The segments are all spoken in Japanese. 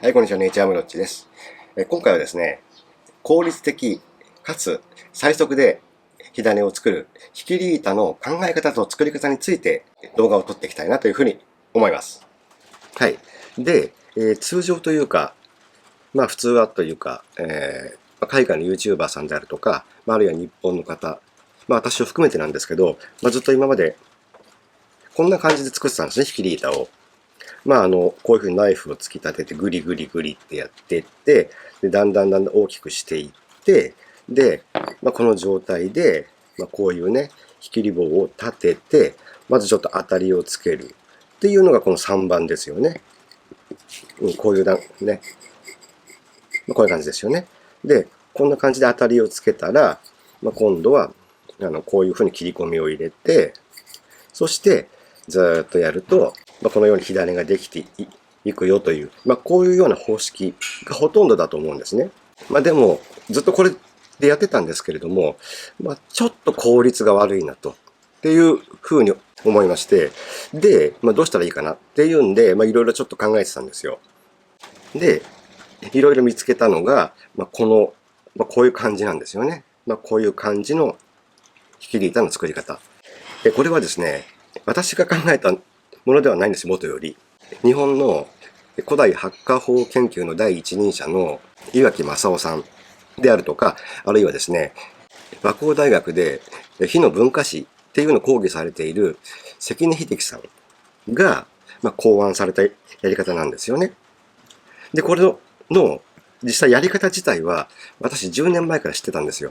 はい、こんにちは。ネイチャームロッチです。今回はですね、効率的かつ最速で火種を作る引きリータの考え方と作り方について動画を撮っていきたいなというふうに思います。はい。で、通常というか、普通はというか、海外の YouTuber さんであるとか、あるいは日本の方、私を含めてなんですけど、ずっと今までこんな感じで作ってたんですね、引きリータを。こういうふうにナイフを突き立ててグリグリグリってやっていって、でだんだん大きくしていって、で、この状態で、こういうね、引きリ棒を立てて、まずちょっと当たりをつけるっていうのがこの3番ですよね。こういうね、こういう感じですよね。で、こんな感じで当たりをつけたら、今度は、こういうふうに切り込みを入れて、そして、ずーっとやると、このように火種ができていくよという、こういうような方式がほとんどだと思うんですね。でも、ずっとこれでやってたんですけれども、ちょっと効率が悪いなと、っていうふうに思いまして、で、どうしたらいいかなっていうんで、いろいろちょっと考えてたんですよ。で、いろいろ見つけたのが、こういう感じなんですよね。こういう感じの引きリータの作り方。これはですね、私が考えたものではないんです、元より。日本の古代ハッカー法研究の第一人者の岩木正夫さんであるとか、あるいはですね、和光大学で火の文化史っていうのを講義されている関根秀樹さんが、考案されたやり方なんですよね。で、これの実際やり方自体は私10年前から知ってたんですよ。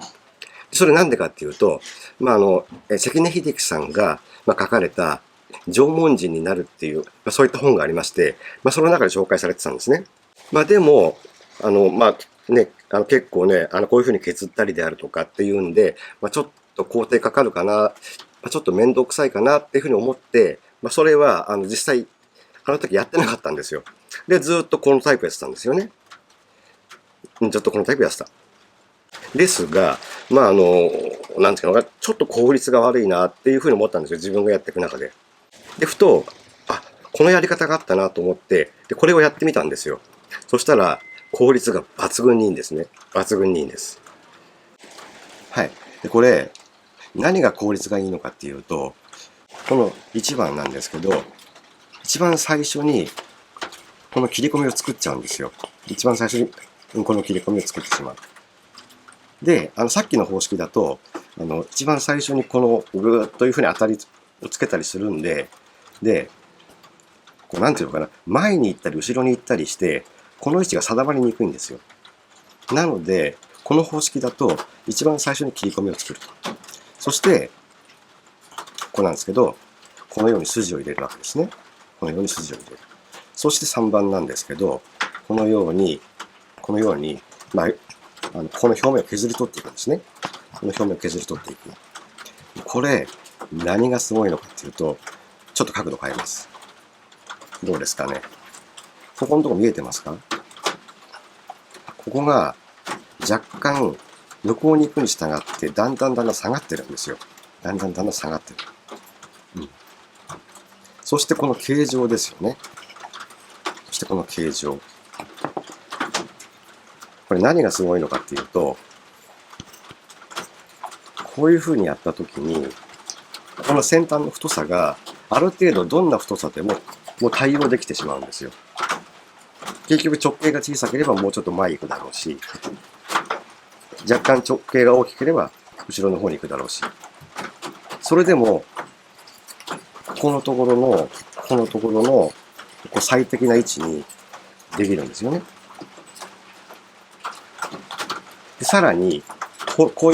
それなんでかっていうと、関根秀樹さんが書かれた縄文人になるっていう、そういった本がありまして、その中で紹介されてたんですね。でも、結構ね、こういうふうに削ったりであるとかっていうんで、ちょっと工程かかるかな、ちょっと面倒くさいかなっていうふうに思って、それは、実際、あの時やってなかったんですよ。で、ずっとこのタイプやってたんですよね。ずっとこのタイプやってた。ですが、なんていうのか、ちょっと効率が悪いなっていうふうに思ったんですよ。自分がやっていく中で。で、ふと、このやり方があったなと思って、で、これをやってみたんですよ。そしたら、効率が抜群にいいんですね。抜群にいいんです。はい。で、これ、何が効率がいいのかっていうと、この1番なんですけど、一番最初に、この切り込みを作っちゃうんですよ。一番最初に、この切り込みを作ってしまう。で、さっきの方式だと、一番最初にこのぐーっというふうに当たりをつけたりするんで、で、なんていうのかな、前に行ったり後ろに行ったりして、この位置が定まりにくいんですよ。なので、この方式だと、一番最初に切り込みを作ると。そして、こうなんですけど、このように筋を入れるわけですね。このように筋を入れる。そして3番なんですけど、このように、この表面を削り取っていくんですね。この表面を削り取っていく。これ、何がすごいのかっていうと、ちょっと角度変えます。どうですかね。ここのとこ見えてますか？ここが若干向こうに行くに従ってだんだん下がってるんですよ。だんだん下がってる。そしてこの形状ですよね。そしてこの形状。これ何がすごいのかっていうと、こういう風にやったときに、この先端の太さがある程度どんな太さでも対応できてしまうんですよ。結局直径が小さければもうちょっと前行くだろうし、若干直径が大きければ後ろの方に行くだろうし、それでもここのところの最適な位置にできるんですよね。でさらにこう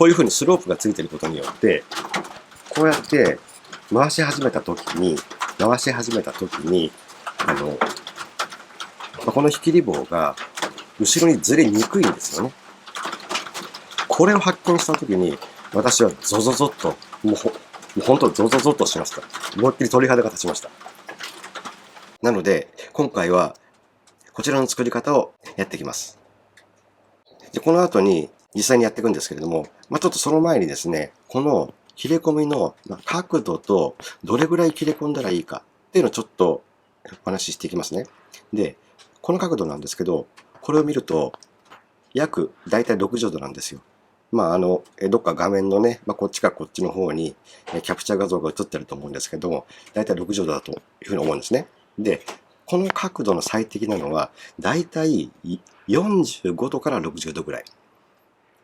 いうふうにスロープがついていることによって、こうやって回し始めた時にこの引きリ棒が後ろにずれにくいんですよね。これを発見した時に私はゾゾゾッともう本当ゾゾゾッとしました。思いっきり鳥肌が立ちました。なので今回はこちらの作り方をやっていきます。でこの後に実際にやっていくんですけれども、ちょっとその前にですね、この切れ込みの角度とどれぐらい切れ込んだらいいかっていうのをちょっとお話ししていきますね。で、この角度なんですけど、これを見ると、だいたい60度なんですよ。どっか画面のね、こっちかこっちの方にキャプチャー画像が映ってると思うんですけども、だいたい60度だというふうに思うんですね。で、この角度の最適なのは、だいたい45度から60度ぐらい。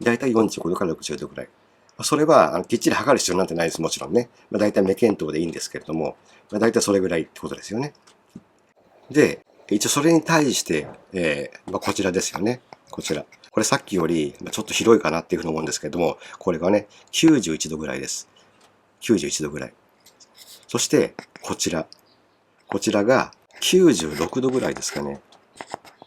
だいたい45度から60度ぐらい。それはきっちり測る必要なんてないです、もちろんね。だいたい目検討でいいんですけれども、だいたいそれぐらいってことですよね。で、一応それに対して、こちらですよね。こちら。これさっきよりちょっと広いかなっていうふうに思うんですけれども、これがね、91度ぐらいです。91度ぐらい。そして、こちら。こちらが96度ぐらいですかね。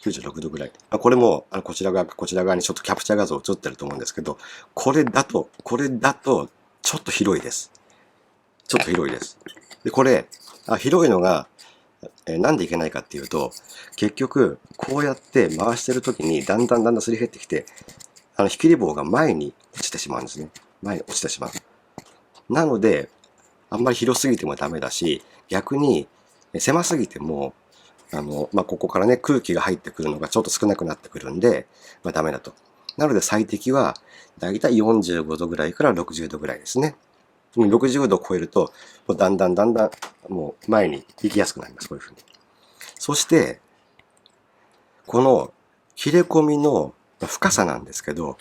96度ぐらい。これも、こちら側にちょっとキャプチャー画像映ってると思うんですけど、これだと、ちょっと広いです。ちょっと広いです。で、これ、広いのが、なんでいけないかっていうと、結局、こうやって回してるときに、だんだんすり減ってきて、引きり棒が前に落ちてしまうんですね。前に落ちてしまう。なので、あんまり広すぎてもダメだし、逆に、狭すぎても、ここからね、空気が入ってくるのがちょっと少なくなってくるんで、ダメだと。なので最適は、だいたい45度ぐらいから60度ぐらいですね。60度を超えると、だんだん、もう前に行きやすくなります。こういうふうに。そして、この切れ込みの深さなんですけど、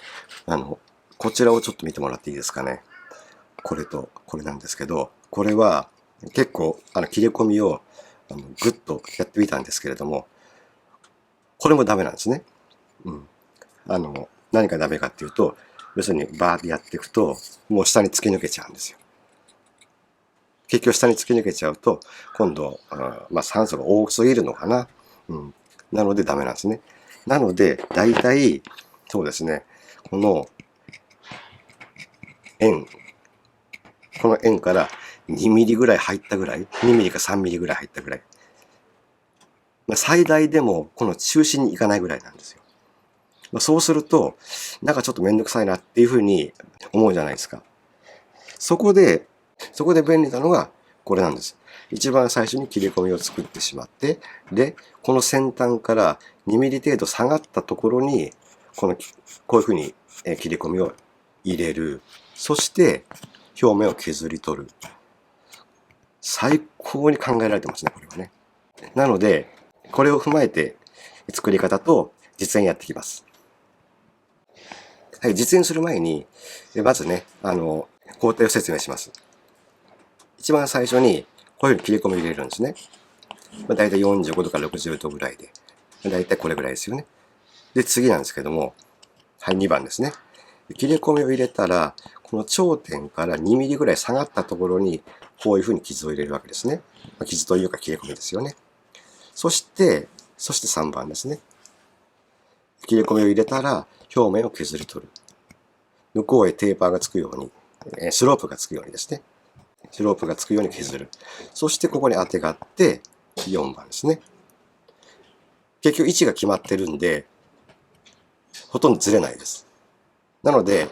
こちらをちょっと見てもらっていいですかね。これと、これなんですけど、これは結構、切れ込みをグッとやってみたんですけれども、これもダメなんですね。うん。何がダメかっていうと、要するにバーってやっていくと、もう下に突き抜けちゃうんですよ。結局下に突き抜けちゃうと、今度、酸素が多すぎるのかな。うん。なのでダメなんですね。なので、だいたい、そうですね、この円、この円から2ミリぐらい入ったぐらい、2ミリか3ミリぐらい入ったぐらい。最大でもこの中心に行かないぐらいなんですよ。そうすると、なんかちょっとめんどくさいなっていうふうに思うじゃないですか。そこで便利なのがこれなんです。一番最初に切れ込みを作ってしまって、で、この先端から2ミリ程度下がったところに、こういうふうに切れ込みを入れる。そして、表面を削り取る。最高に考えられてますね、これはね。なので、これを踏まえて作り方と実演やっていきます。はい、実演する前に、まずね、工程を説明します。一番最初に、こういうふうに切れ込みを入れるんですね。だいたい45度から60度ぐらいで。だいたいこれぐらいですよね。で、次なんですけども、はい、2番ですね。切れ込みを入れたら、この頂点から2ミリぐらい下がったところに、こういうふうに傷を入れるわけですね。傷というか切れ込みですよね。そして3番ですね。切れ込みを入れたら、表面を削り取る。向こうへテーパーがつくように、スロープがつくようにですね。スロープがつくように削る。そしてここに当てがあって、4番ですね。結局位置が決まってるんで、ほとんどずれないです。なので、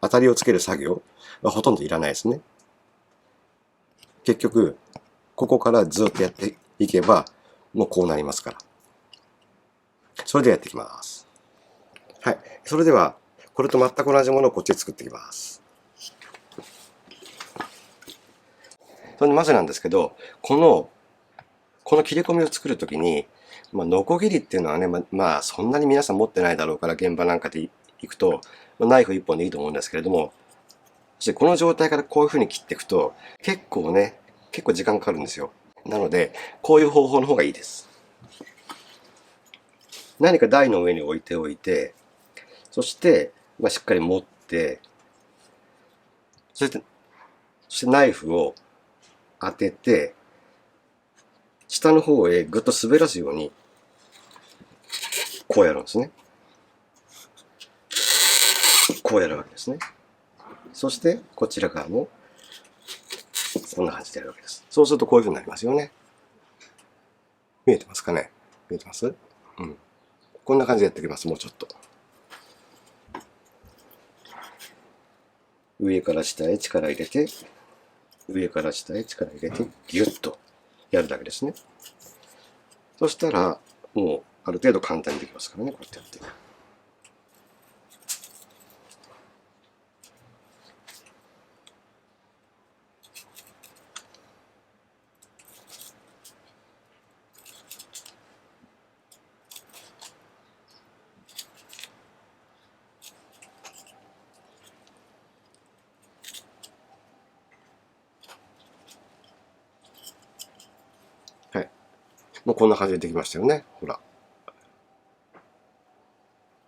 当たりをつける作業はほとんどいらないですね。結局、ここからずっとやっていけば、もうこうなりますから。それでやっていきます。はい。それでは、これと全く同じものをこっちで作っていきます。それでまずなんですけど、この切れ込みを作るときに、ノコギリっていうのはね、そんなに皆さん持ってないだろうから、現場なんかで行くと、ナイフ一本でいいと思うんですけれども、そしてこの状態からこういう風に切っていくと、結構時間かかるんですよ。なので、こういう方法の方がいいです。何か台の上に置いておいて、そして、しっかり持って、そしてナイフを当てて、下の方へぐっと滑らすように、こうやるんですね。こうやるわけですね。そして、こちら側も、こんな感じでやるわけです。そうするとこういう風になりますよね。見えてますかね？見えてます？うん。こんな感じでやっていきます。もうちょっと。上から下へ力入れて、上から下へ力入れて、ギュッとやるだけですね。そしたら、もある程度簡単にできますからね、こうやってやって。はい。もうこんな感じでできましたよね。ほら。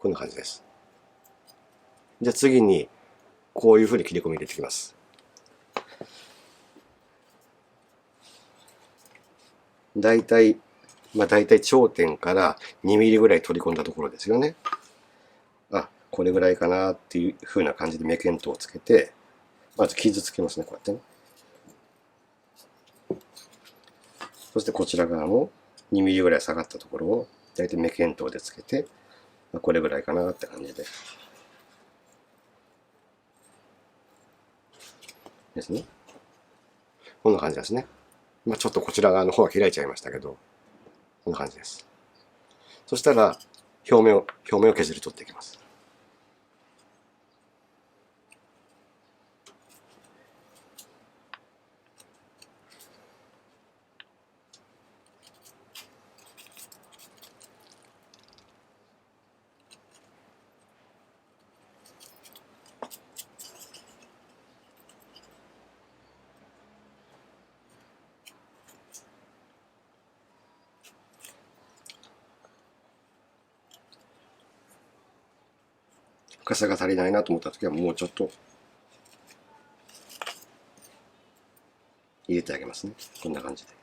こんな感じです。じゃあ次に、こういうふうに切り込み入れていきます。だいたい頂点から2ミリぐらい取り込んだところですよね。あ、これぐらいかなっていう風な感じで目見当をつけて、まず傷つけますね、こうやってね。そしてこちら側も2ミリぐらい下がったところをだいたい目見当でつけて、これぐらいかなって感じで。ですね。こんな感じですね。ちょっとこちら側の方が開いちゃいましたけど、こんな感じです。そしたら、表面を削り取っていきます。深さが足りないなと思った時はもうちょっと入れてあげますね。こんな感じで。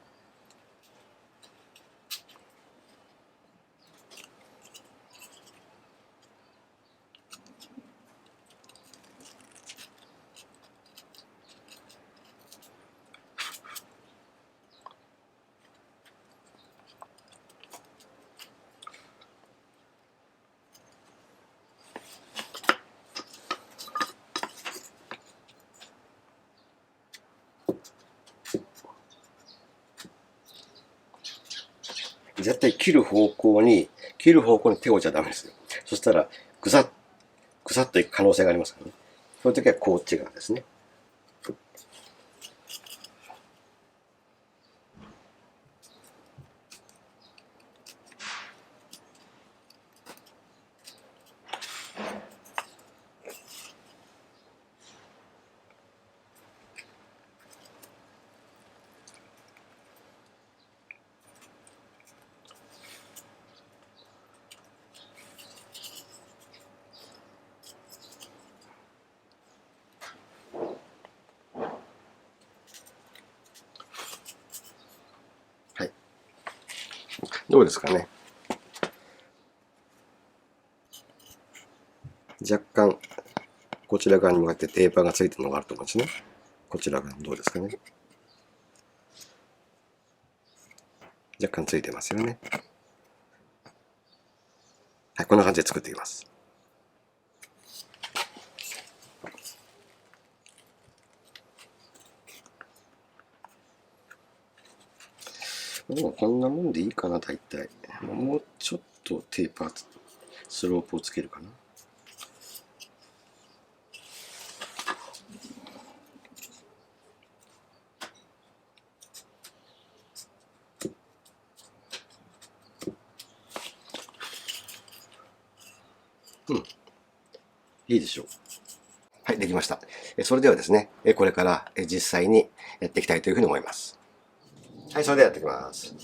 絶対切る方向に手を置いちゃダメですよ。そしたら、ぐさっといく可能性がありますからね。そういう時はこっち側ですね。はい。どうですかね。若干、こちら側に向かってテーパーがついてるのがあると思うんですね。こちら側どうですかね。若干ついてますよね。はい、こんな感じで作っていきます。でもこんなもんでいいかな、大体。もうちょっとテーパー、スロープをつけるかな。うん。いいでしょう。はい、できました。それではですね、これから実際にやっていきたいというふうに思います。はい、それではやっていきます。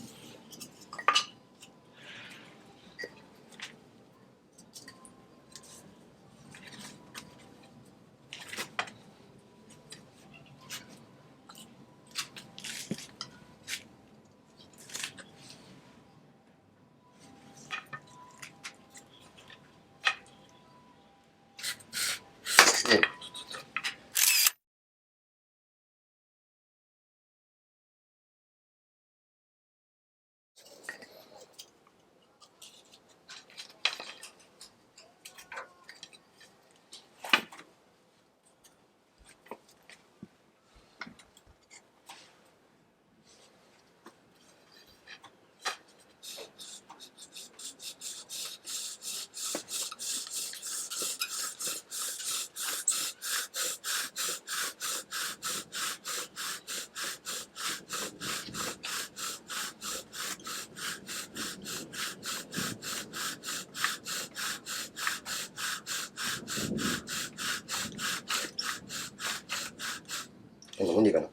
飲んでいいかな。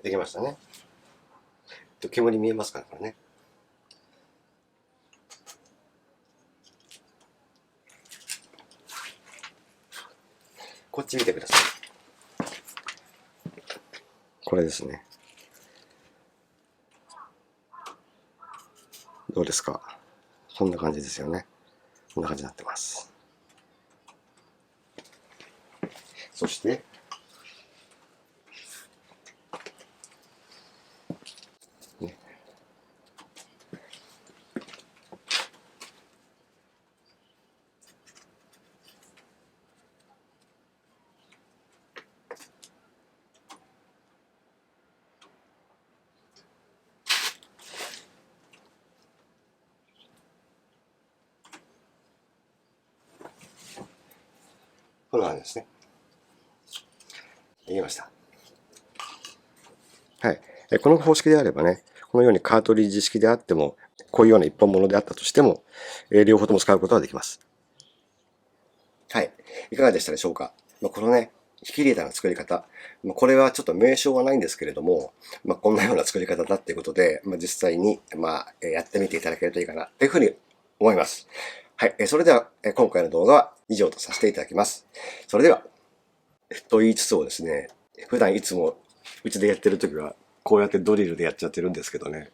できましたね。煙見えますから、これね。こっち見てください。これですね。どうですか？こんな感じですよね。こんな感じになってます。そして、ね、こんな感じですね。できました。はい。この方式であればね、このようにカートリッジ式であっても、こういうような一本物であったとしても、両方とも使うことができます。はい。いかがでしたでしょうか。このね、引きリーダーの作り方。これはちょっと名称はないんですけれども、こんなような作り方だっていうことで、実際に、やってみていただけるといいかな、というふうに思います。はい。それでは、今回の動画は以上とさせていただきます。それでは、と言いつつもですね、普段いつもうちでやってるときは、こうやってドリルでやっちゃってるんですけどね。